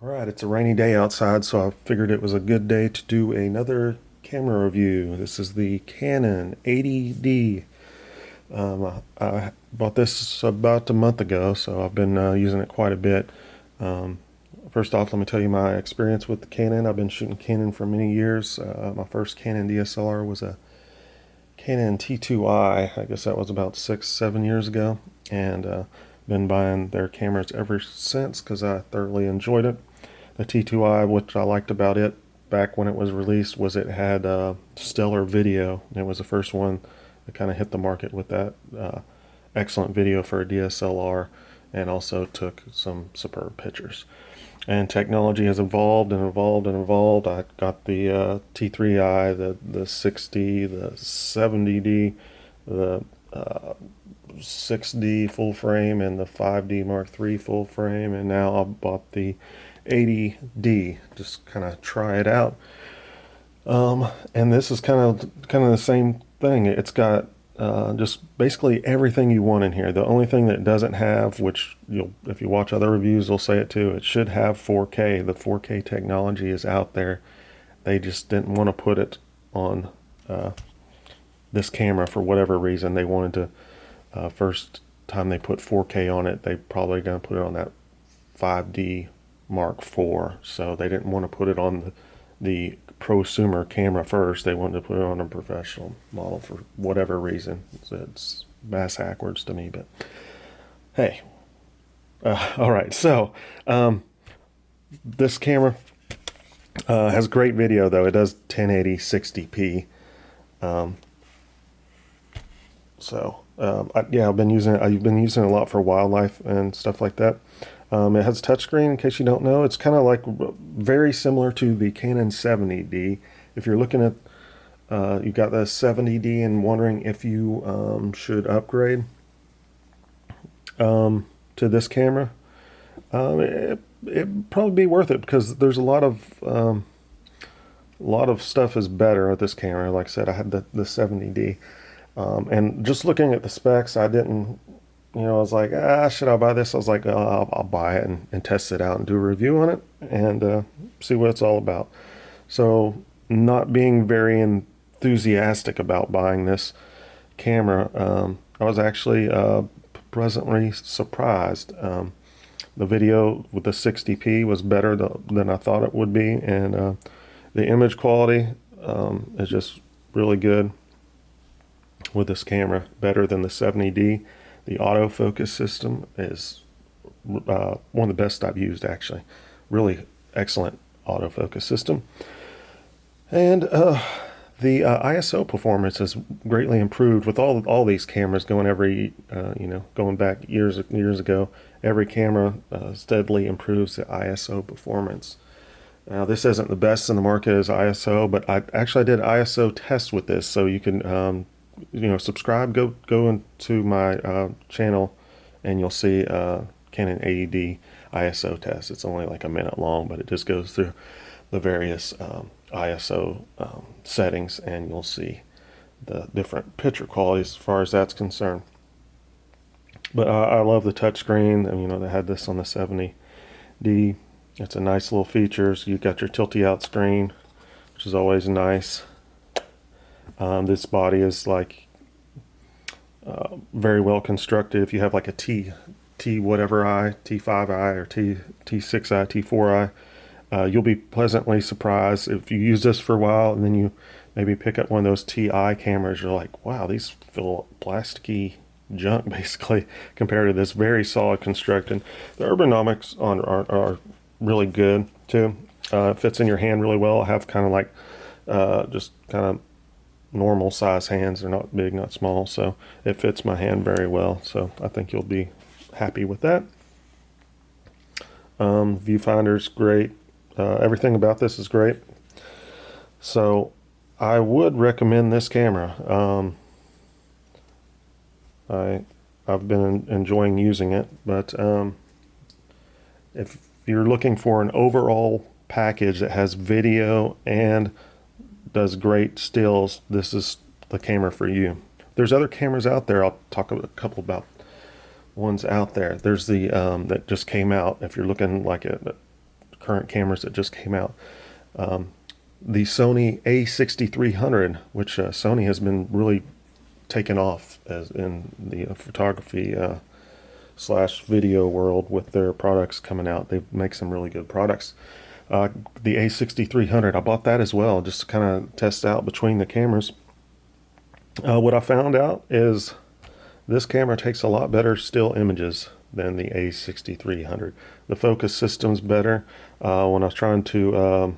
All right, it's a rainy day outside, so I figured it was a good day to do another camera review. This is the Canon 80D. I bought this about a month ago, so I've been using it quite a bit. Um, First off, let me tell you my experience with the Canon. I've been shooting Canon for many years. My first Canon DSLR was a Canon T2i. I guess that was about 6, 7 years ago, and been buying their cameras ever since because I thoroughly enjoyed it. The T2i, which I liked about it back when it was released, was it had stellar video. It was the first one that kind of hit the market with that excellent video for a DSLR, and also took some superb pictures. And technology has evolved and evolved and evolved. I got the T3i, the 60, the 70D, the 6D full frame, and the 5D Mark III full frame, and now I bought the 80D. Just kind of try it out. And this is kind of the same thing. It's got just basically everything you want in here. The only thing that it doesn't have, which you'll, if you watch other reviews, they'll say it too. It should have 4K. The 4K technology is out there. They just didn't want to put it on this camera for whatever reason. They wanted to. First time they put 4K on it, they probably going to put it on that 5D Mark IV. So they didn't want to put it on the prosumer camera first. They wanted to put it on a professional model for whatever reason. It's bass backwards to me, but hey. All right, so this camera has great video, though. It does 1080 60p. Yeah, I've been using it. I've been using it a lot for wildlife and stuff like that. It has a touchscreen, in case you don't know. It's kind of like very similar to the Canon 70D. If you're looking at, you got the 70D and wondering if you should upgrade to this camera, it'd probably be worth it because there's a lot of stuff is better with this camera. Like I said, I had the 70D. And just looking at the specs, I didn't, I was like, should I buy this? I was like, I'll buy it and test it out and do a review on it and see what it's all about. So, not being very enthusiastic about buying this camera, I was actually pleasantly surprised. The video with the 60p was better than I thought it would be, and the image quality is just really good with this camera, better than the 70D. The autofocus system is one of the best I've used, actually. Really excellent autofocus system. And the ISO performance has greatly improved with all these cameras going going back years ago. Every camera steadily improves the ISO performance. Now, this isn't the best in the market as ISO, but I did ISO tests with this, so you can subscribe, go into my channel, and you'll see Canon 80D ISO test. It's only like a minute long, but it just goes through the various ISO settings, and you'll see the different picture qualities as far as that's concerned. But I love the touchscreen. They had this on the 70D. It's a nice little features. You got your tilty out screen, which is always nice. This body is like very well constructed. If you have like a T whatever eye, T5i or T6i, T4i, you'll be pleasantly surprised if you use this for a while and then you maybe pick up one of those TI cameras. You're like, wow, these feel plasticky junk basically compared to this very solid construction. The ergonomics are really good too. It fits in your hand really well. I have kind of like just kind of normal size hands. They're not big, not small, so it fits my hand very well. So I think you'll be happy with that. Viewfinder's great. Everything about this is great. So I would recommend this camera. I've been enjoying using it, but if you're looking for an overall package that has video and does great stills, this is the camera for you. There's other cameras out there. I'll talk a couple about ones out there. There's the that just came out. If you're looking like a current cameras that just came out. The Sony A6300, which Sony has been really taken off as in the photography slash video world with their products coming out. They make some really good products. The A6300, I bought that as well, just to kind of test out between the cameras. What I found out is this camera takes a lot better still images than the A6300. The focus system's better. When I was trying to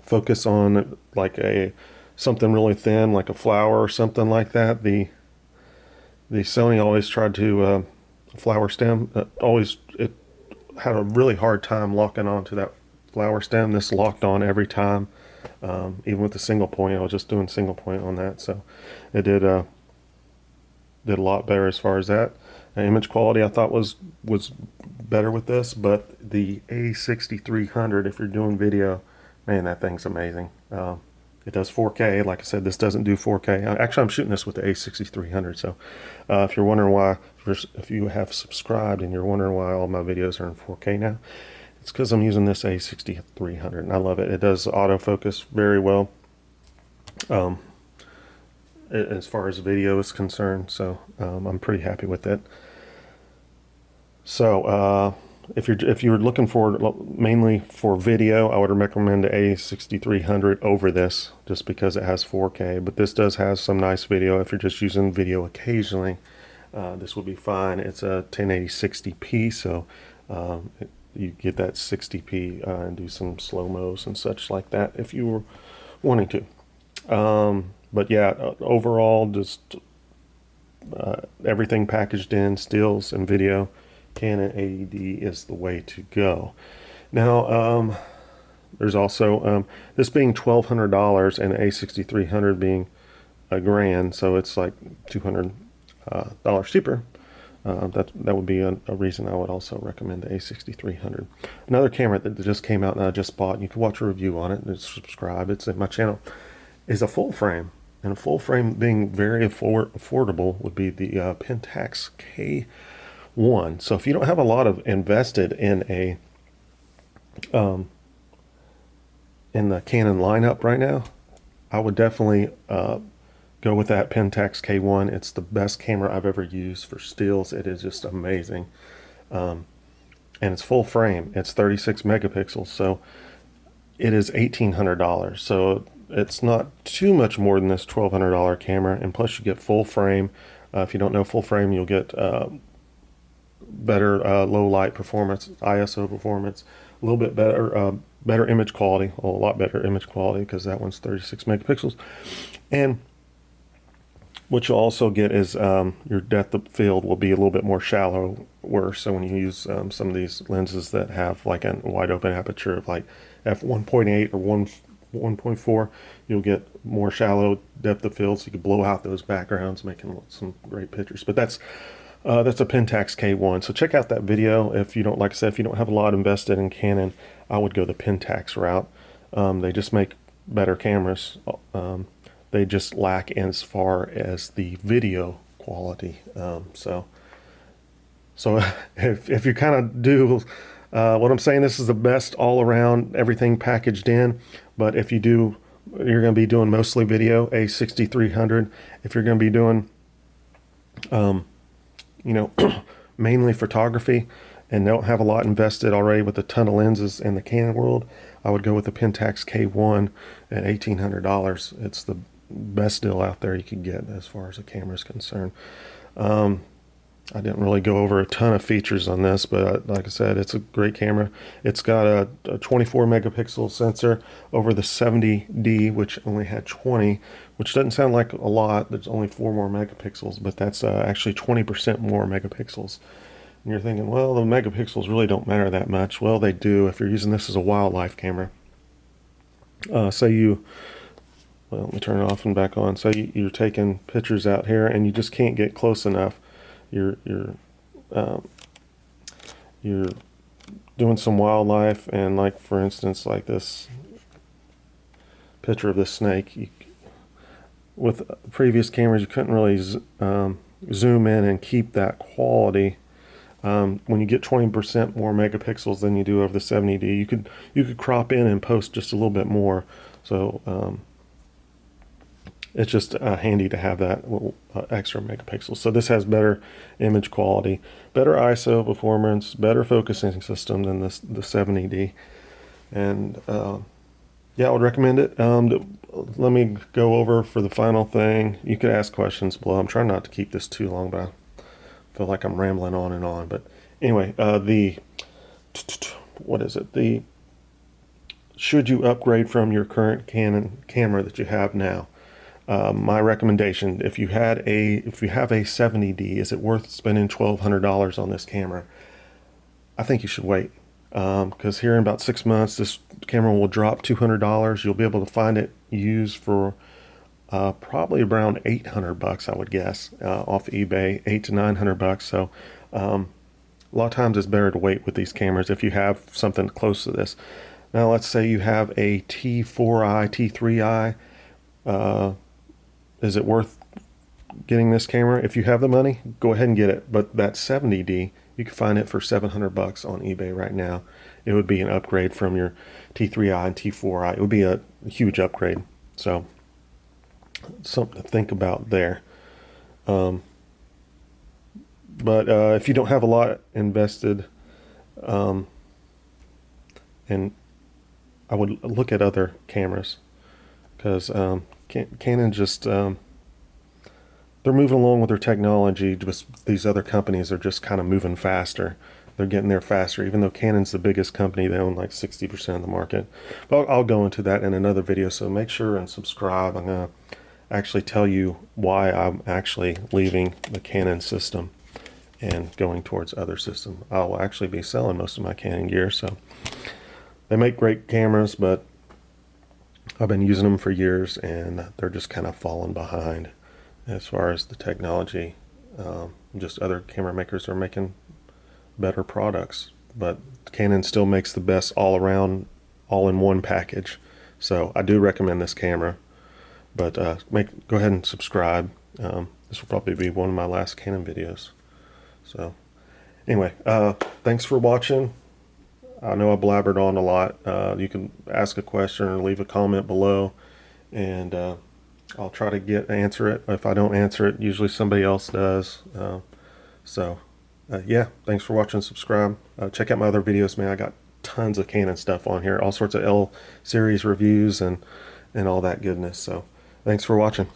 focus on like something really thin, like a flower or something like that, the Sony always tried to flower stem. It had a really hard time locking onto that flower stem. This locked on every time, even with the single point. I was just doing single point on that, so it did a lot better as far as that. Image quality I thought was better with this, but the A6300, if you're doing video, man, that thing's amazing. It does 4K. Like I said, this doesn't do 4K. Actually, I'm shooting this with the A6300. So if you're wondering why, if you have subscribed and you're wondering why all my videos are in 4K now, it's because I'm using this A6300 and I love it. It does autofocus very well as far as video is concerned. So I'm pretty happy with it. So if you're looking for mainly for video, I would recommend the A6300 over this, just because it has 4K. But this does have some nice video. If you're just using video occasionally, this will be fine. It's a 1080 60p, so you get that 60p and do some slow-mos and such like that if you were wanting to. But yeah, overall, just everything packaged in, stills and video. Canon AED is the way to go. Now, there's also this being $1,200 and A6300 being $1,000, so it's like $200 cheaper. That would be a reason I would also recommend the A6300. Another camera that just came out and I just bought, and you can watch a review on it and subscribe. It's in my channel. Is a full frame, and a full frame being very affordable would be the Pentax K1. So if you don't have a lot of invested in in the Canon lineup right now, I would definitely go with that Pentax K1. It's the best camera I've ever used for stills. It is just amazing, and it's full frame. It's 36 megapixels, so it is $1,800. So it's not too much more than this $1,200 camera, and plus you get full frame. If you don't know full frame, you'll get better low light performance, ISO performance, a little bit better better image quality, a lot better image quality, because that one's 36 megapixels. And what you'll also get is your depth of field will be a little bit more shallower. So when you use some of these lenses that have like a wide open aperture of like f1.8 or 1.4, you'll get more shallow depth of field, so you can blow out those backgrounds, making some great pictures. But that's a Pentax K1. So check out that video. If you don't, like I said, if you don't have a lot invested in Canon, I would go the Pentax route. They just make better cameras. They just lack as far as the video quality. So if you kind of do what I'm saying, this is the best all around, everything packaged in. But if you do, you're going to be doing mostly video, A6300. If you're going to be doing mainly photography and don't have a lot invested already with a ton of lenses in the Canon world, I would go with the Pentax K1 at $1,800. It's the best deal out there you could get as far as the camera is concerned. I didn't really go over a ton of features on this, but like I said, it's a great camera. It's got a 24 megapixel sensor over the 70D, which only had 20, which doesn't sound like a lot. There's only 4 more megapixels, but that's actually 20% more megapixels. And you're thinking, well, the megapixels really don't matter that much. Well, they do if you're using this as a wildlife camera. Say you, well, let me turn it off and back on. So you're taking pictures out here and you just can't get close enough. You're doing some wildlife, and like for instance, like this picture of this snake. With previous cameras, you couldn't really zoom in and keep that quality When you get 20% more megapixels than you do of the 70D, you could crop in and post just a little bit more. So it's just handy to have that little extra megapixels. So this has better image quality, better ISO performance, better focusing system than the 70D, and yeah, I would recommend it. Let me go over for the final thing. You could ask questions below. I'm trying not to keep this too long, but I feel like I'm rambling on and on. But anyway, what is it? Should you upgrade from your current Canon camera that you have now? My recommendation: if you have a 70D, is it worth spending $1,200 on this camera? I think you should wait, because here in about 6 months, this camera will drop $200. You'll be able to find it used for probably around $800, I would guess, off eBay, $800 to $900. So a lot of times it's better to wait with these cameras if you have something close to this. Now let's say you have a T4i, T3i. Is it worth getting this camera? If you have the money, go ahead and get it. But that 70D, you can find it for $700 on eBay right now. It would be an upgrade from your T3i and T4i. It would be a huge upgrade. So something to think about there. But if you don't have a lot invested, and I would look at other cameras, because Canon just they're moving along with their technology. Just these other companies are just kind of moving faster. They're getting there faster, even though Canon's the biggest company. They own like 60% of the market. But I'll go into that in another video, so make sure and subscribe. I'm gonna actually tell you why I'm actually leaving the Canon system and going towards other systems. I'll actually be selling most of my Canon gear. So they make great cameras, but I've been using them for years, and they're just kind of falling behind as far as the technology. Just other camera makers are making better products, but Canon still makes the best all-around, all-in-one package. So I do recommend this camera, but go ahead and subscribe. This will probably be one of my last Canon videos. So anyway, thanks for watching. I know I blabbered on a lot. You can ask a question or leave a comment below, and I'll try to answer it. If I don't answer it, usually somebody else does. Yeah, thanks for watching. Subscribe. Check out my other videos, man. I got tons of Canon stuff on here, all sorts of L series reviews and all that goodness. So thanks for watching.